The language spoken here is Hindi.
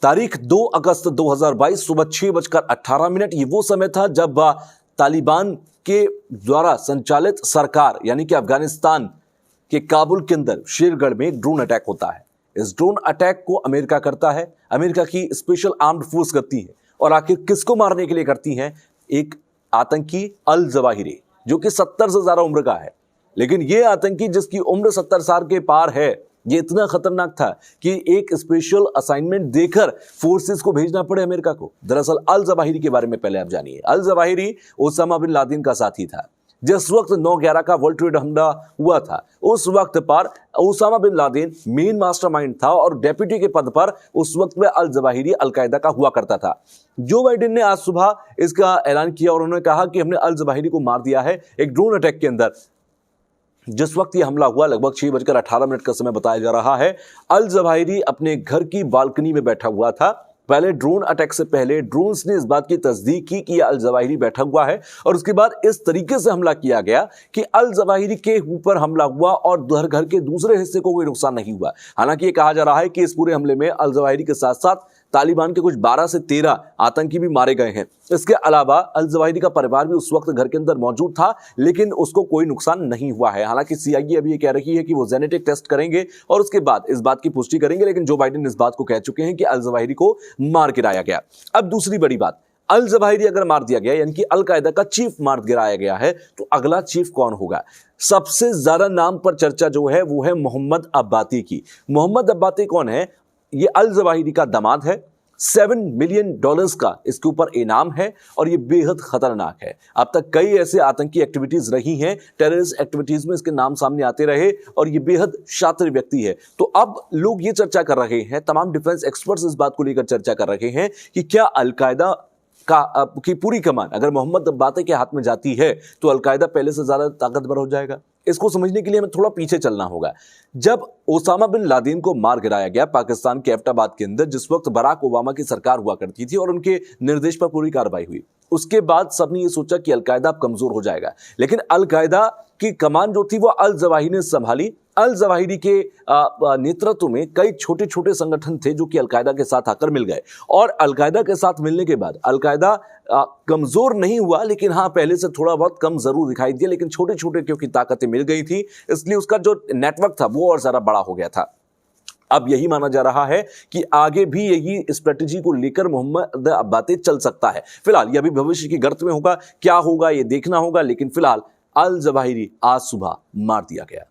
तारीख 2 अगस्त 2022 सुबह 6:18 ये वो समय था जब तालिबान के द्वारा संचालित सरकार यानी कि अफगानिस्तान के काबुल के अंदर शेरगढ़ में एक ड्रोन अटैक होता है। इस ड्रोन अटैक को अमेरिका करता है, अमेरिका की स्पेशल आर्म्ड फोर्स करती है और आखिर किसको मारने के लिए करती है? एक आतंकी अल जवाहिरी जो कि 70 से ज्यादा उम्र का है। लेकिन यह आतंकी जिसकी उम्र 70 साल के पार है, ये इतना खतरनाक था कि एक स्पेशल असाइनमेंट देकर फोर्सेस को भेजना पड़े अमेरिका को। दरअसल अल जवाहिरी के बारे में पहले आप जानिए। Al Zawahiri Osama bin Laden का साथी था। जिस वक्त 9/11 का वर्ल्ड ट्रेड हमला हुआ था, उस वक्त पर Osama bin Laden main mastermind था और डेप्यूटी के पद पर उस वक्त में अल जवाहिरी अलकायदा का हुआ करता था। जो बाइडेन ने आज सुबह इसका ऐलान किया और उन्होंने कहा कि हमने अल जवाहिरी को मार दिया है एक ड्रोन अटैक के अंदर। जिस वक्त यह हमला हुआ लगभग 6:18 का समय बताया जा रहा है। अल जवाहिरी अपने घर की बालकनी में बैठा हुआ था। पहले ड्रोन अटैक से पहले ड्रोन्स ने इस बात की तस्दीक की कि अल जवाहिरी बैठा हुआ है और उसके बाद इस तरीके से हमला किया गया कि अल जवाहिरी के ऊपर हमला हुआ और घर के दूसरे हिस्से को कोई नुकसान नहीं हुआ। हालांकि ये कहा जा रहा है कि इस पूरे हमले में अल जवाहिरी के साथ साथ तालिबान के कुछ 12 से 13 आतंकी भी मारे गए हैं। इसके अलावा अल जवाहिरी का परिवार भी उस वक्त घर के अंदर मौजूद था, लेकिन उसको कोई नुकसान नहीं हुआ है। हालांकि सीआईए अभी ये कह रही है कि वो जेनेटिक टेस्ट करेंगे और उसके बाद इस बात की पुष्टि करेंगे, लेकिन जो बाइडेन इस बात को कह चुके हैं कि अल जवाहिरी को मार गिराया गया। अब दूसरी बड़ी बात, अल जवाहिरी अगर मार दिया गया यानी कि अल कायदा का चीफ मार गिराया गया है, तो अगला चीफ कौन होगा? सबसे ज्यादा नाम पर चर्चा जो है वो है मोहम्मद अब्बाती की। मोहम्मद अब्बाती कौन है? ये अल जवाहिरी का दामाद है। $7 मिलियन का इसके ऊपर इनाम है और ये बेहद खतरनाक है। अब तक कई ऐसे आतंकी एक्टिविटीज रही हैं, टेररिस्ट एक्टिविटीज में इसके नाम सामने आते रहे और ये बेहद शातिर व्यक्ति है। तो अब लोग ये चर्चा कर रहे हैं, तमाम डिफेंस एक्सपर्ट्स इस बात को लेकर चर्चा कर रहे हैं कि क्या अलकायदा की पूरी कमान अगर मोहम्मद अब्बाती के हाथ में जाती है तो अलकायदा पहले से ज्यादा ताकतवर हो जाएगा। इसको समझने के लिए हमें थोड़ा पीछे चलना होगा। जब ओसामा बिन लादेन को मार गिराया गया पाकिस्तान के एबटाबाद के अंदर, जिस वक्त बराक ओबामा की सरकार हुआ करती थी और उनके निर्देश पर पूरी कार्रवाई हुई, उसके बाद सबने ये सोचा कि अलकायदा अब कमजोर हो जाएगा। लेकिन अलकायदा की कमान जो थी वो अल जवाहिरी ने संभाली। अल जवाहिरी के नेतृत्व में कई छोटे छोटे संगठन थे जो कि अलकायदा के साथ आकर मिल गए और अलकायदा के साथ मिलने के बाद अलकायदा कमजोर नहीं हुआ, लेकिन हाँ पहले से थोड़ा बहुत कम जरूर दिखाई दिया, लेकिन छोटे छोटे क्योंकि ताकतें मिल गई थी इसलिए उसका जो नेटवर्क था वो और ज्यादा बड़ा हो गया था। अब यही माना जा रहा है कि आगे भी यही स्ट्रेटेजी को लेकर मोहम्मद अब्बाती चल सकता है। फिलहाल यह अभी भविष्य की गर्त में होगा, क्या होगा ये देखना होगा, लेकिन फिलहाल अल जवाहिरी आज सुबह मार दिया गया।